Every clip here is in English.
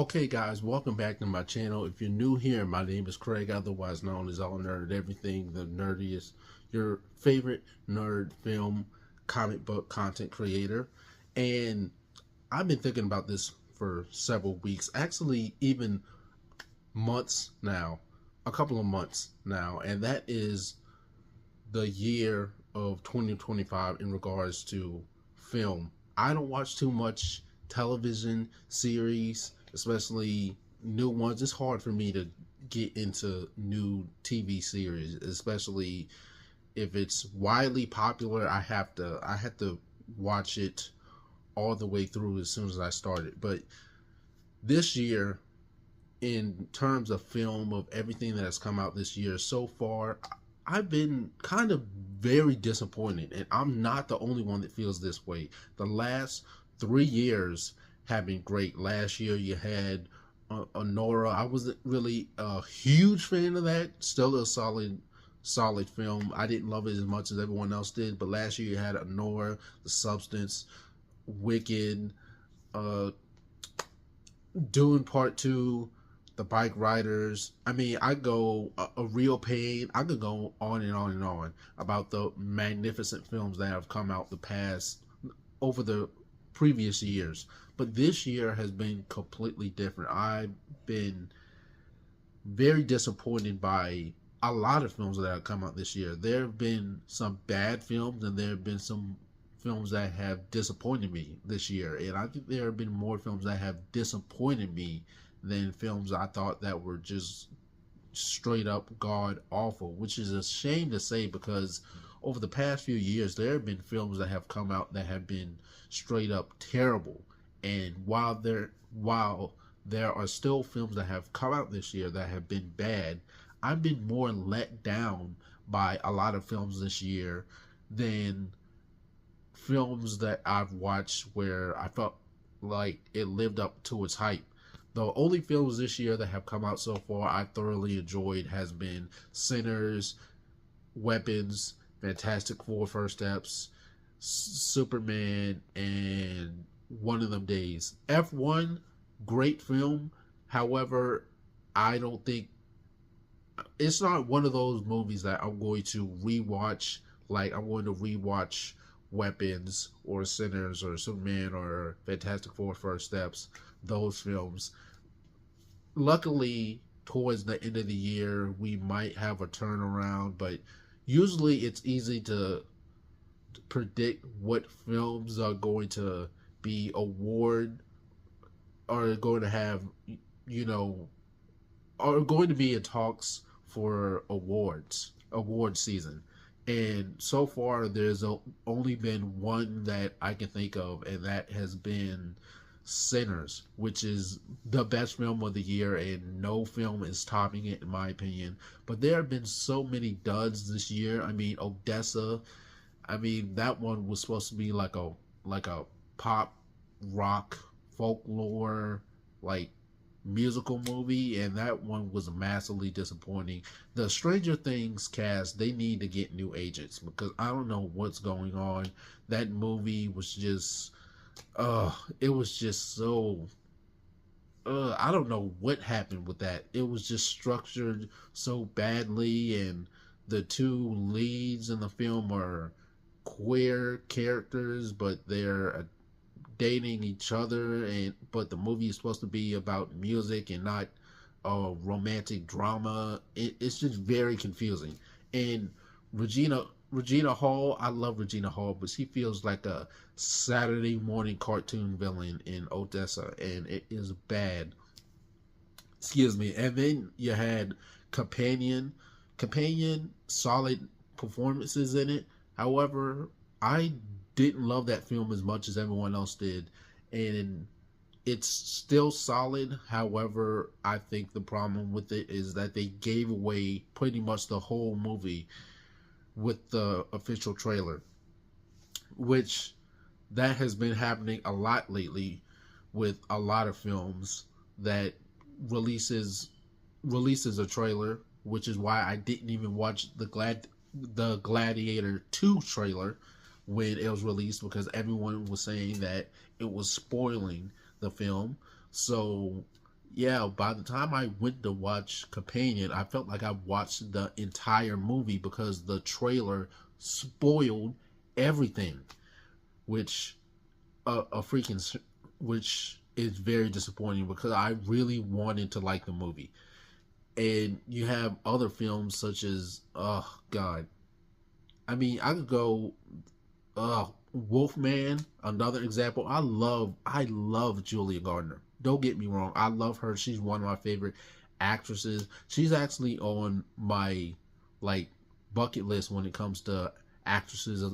Okay, guys, welcome back to my channel. If you're new here, my name is Craig, otherwise known as All Nerd Everything, the nerdiest, your favorite nerd film comic book content creator. And I've been thinking about this for several weeks, actually, even months now, a couple of months now, and that is the year of 2025 in regards to film. I don't watch too much television series, especially new ones. It's hard for me to get into new TV series, especially if it's widely popular. I have to watch it all the way through as soon as I start it. But this year, in terms of film, of everything that has come out this year so far, I've been kind of very disappointed, and I'm not the only one that feels this way. The last 3 years have been great. Last year you had Honora. I wasn't really a huge fan of that. Still a solid film. I didn't love it as much as everyone else did, but last year you had Honora, The Substance, Wicked, uh, Dune Part 2, The Bike Riders. I mean, I go a Real Pain. I could go on and on and on about the magnificent films that have come out over the previous years. But this year has been completely different. I've been very disappointed by a lot of films that have come out this year. There have been some bad films, and there have been some films that have disappointed me this year. And I think there have been more films that have disappointed me than films I thought that were just straight up god awful, which is a shame to say, because over the past few years there have been films that have come out that have been straight up terrible. And while there are still films that have come out this year that have been bad, I've been more let down by a lot of films this year than films that I've watched where I felt like it lived up to its hype. The only films this year that have come out so far I thoroughly enjoyed has been Sinners, Weapons, Fantastic Four First Steps, Superman, and One of Them Days. F1, great film. However, I don't think it's not one of those movies that I'm going to rewatch. Like, I'm going to rewatch Weapons or Sinners or Superman or Fantastic Four First Steps, those films. Luckily, towards the end of the year, we might have a turnaround, but usually it's easy to predict what films are going to be are going to have, are going to be in talks for award season. And so far, there's only been one that I can think of, and that has been Sinners, which is the best film of the year, and no film is topping it in my opinion. But there have been so many duds this year. I mean, Odessa. I mean, that one was supposed to be like a pop rock folklore like musical movie, and that one was massively disappointing. The Stranger Things cast, they need to get new agents, because I don't know what's going on. That movie was just it was just so I don't know what happened with that. It was just structured so badly, and the two leads in the film are queer characters, but they're dating each other, but the movie is supposed to be about music and not romantic drama. It's just very confusing. And Regina Hall, I love Regina Hall, but she feels like a Saturday morning cartoon villain in Odessa, and it is bad. Excuse me. And then you had Companion, solid performances in it. However, I didn't love that film as much as everyone else did, and it's still solid. However, I think the problem with it is that they gave away pretty much the whole movie with the official trailer, which that has been happening a lot lately with a lot of films that releases a trailer, which is why I didn't even watch the Gladiator 2 trailer when it was released, because everyone was saying that it was spoiling the film. So yeah, by the time I went to watch Companion, I felt like I watched the entire movie because the trailer spoiled everything, which a freaking which is very disappointing because I really wanted to like the movie. And you have other films such as oh god, I mean I could go Wolfman, another example. I love Julia Gardner. Don't get me wrong, I love her. She's one of my favorite actresses. She's actually on my like bucket list when it comes to actresses.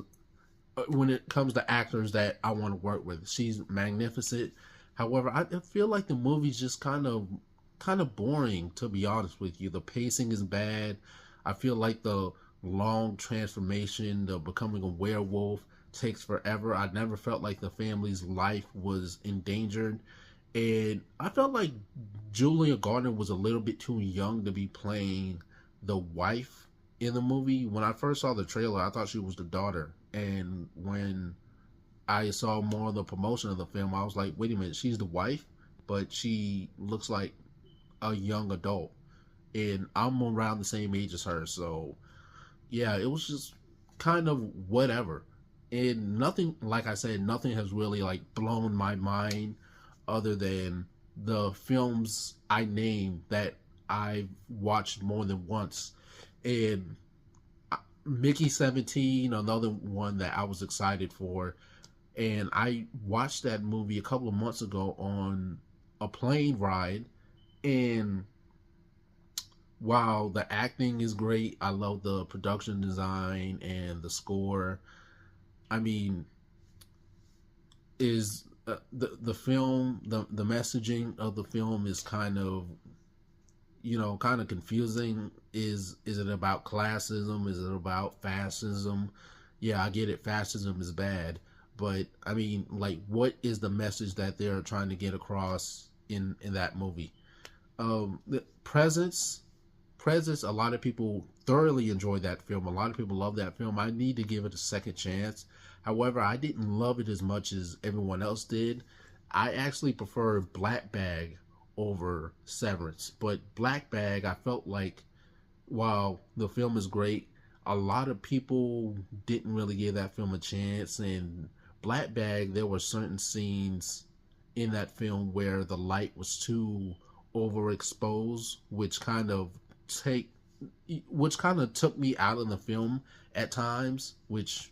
When it comes to actors that I want to work with, she's magnificent. However, I feel like the movie's just kind of boring, to be honest with you. The pacing is bad. I feel like the long transformation, the becoming a werewolf, takes forever. I never felt like the family's life was endangered. And I felt like Julia Gardner was a little bit too young to be playing the wife in the movie. When I first saw the trailer, I thought she was the daughter. And when I saw more of the promotion of the film, I was like, wait a minute, she's the wife, but she looks like a young adult. And I'm around the same age as her. So, yeah, it was just kind of whatever. And nothing, like I said, nothing has really like blown my mind other than the films I named that I've watched more than once. And Mickey 17, another one that I was excited for. And I watched that movie a couple of months ago on a plane ride. And while the acting is great, I love the production design and the score. I mean, is the film the messaging of the film is kind of kind of confusing. Is it about classism? Is it about fascism? Yeah, I get it, fascism is bad, but I mean, like, what is the message that they're trying to get across in that movie? The presence, a lot of people thoroughly enjoyed that film. A lot of people love that film. I need to give it a second chance. However, I didn't love it as much as everyone else did. I actually prefer Black Bag over Severance. But Black Bag, I felt like while the film is great, a lot of people didn't really give that film a chance. And Black Bag, there were certain scenes in that film where the light was too overexposed, take which kind of took me out of the film at times, which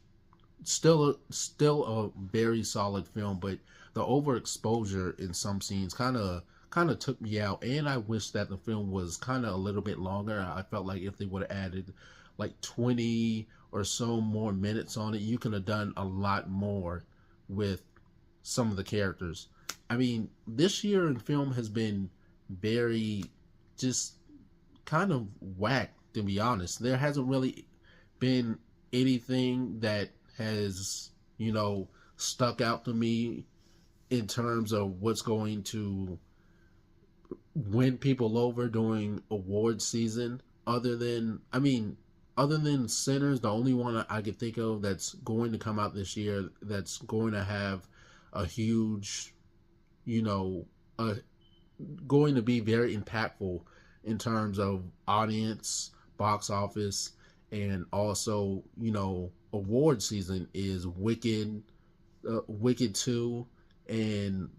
still a very solid film, but the overexposure in some scenes kind of took me out. And I wish that the film was kind of a little bit longer. I felt like if they would have added like 20 or so more minutes on it, you could have done a lot more with some of the characters. I mean, this year in film has been very just kind of whack, to be honest. There hasn't really been anything that has, stuck out to me in terms of what's going to win people over during award season. Other than Sinners, the only one I could think of that's going to come out this year that's going to have a huge, you know, a going to be very impactful in terms of audience, box office, and also, award season is Wicked 2, and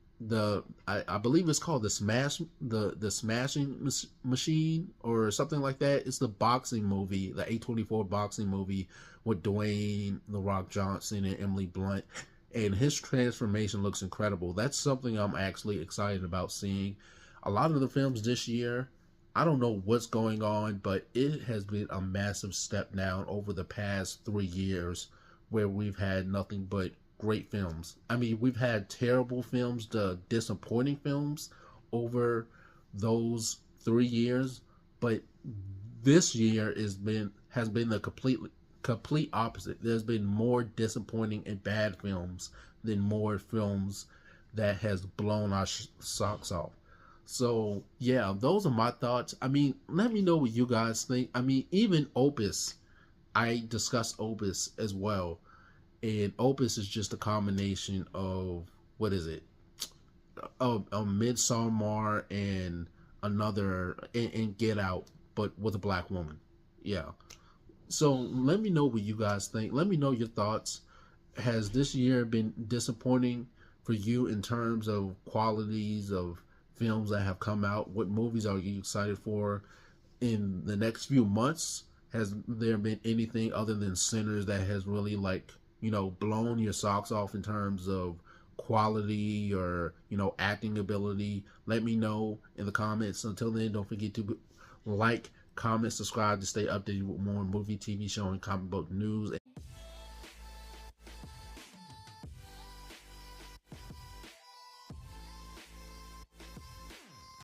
I believe it's called the Smashing Machine or something like that. It's the boxing movie, the A24 boxing movie with Dwayne The Rock Johnson and Emily Blunt, and his transformation looks incredible. That's something I'm actually excited about seeing. A lot of the films this year, I don't know what's going on, but it has been a massive step down over the past 3 years where we've had nothing but great films. I mean, we've had terrible films, the disappointing films over those 3 years, but this year has been the complete opposite. There's been more disappointing and bad films than more films that has blown our socks off. So yeah, those are my thoughts. I mean, let me know what you guys think. I mean, even Opus, I discussed Opus as well, and Opus is just a combination of what is it? a Midsommar and another and Get Out, but with a black woman. Yeah. So let me know what you guys think. Let me know your thoughts. Has this year been disappointing for you in terms of qualities of films that have come out? What movies are you excited for in the next few months? Has there been anything other than Sinners that has really, like, blown your socks off in terms of quality or acting ability? Let me know in the comments. Until then, don't forget to like, comment, subscribe to stay updated with more movie, TV show, and comic book news.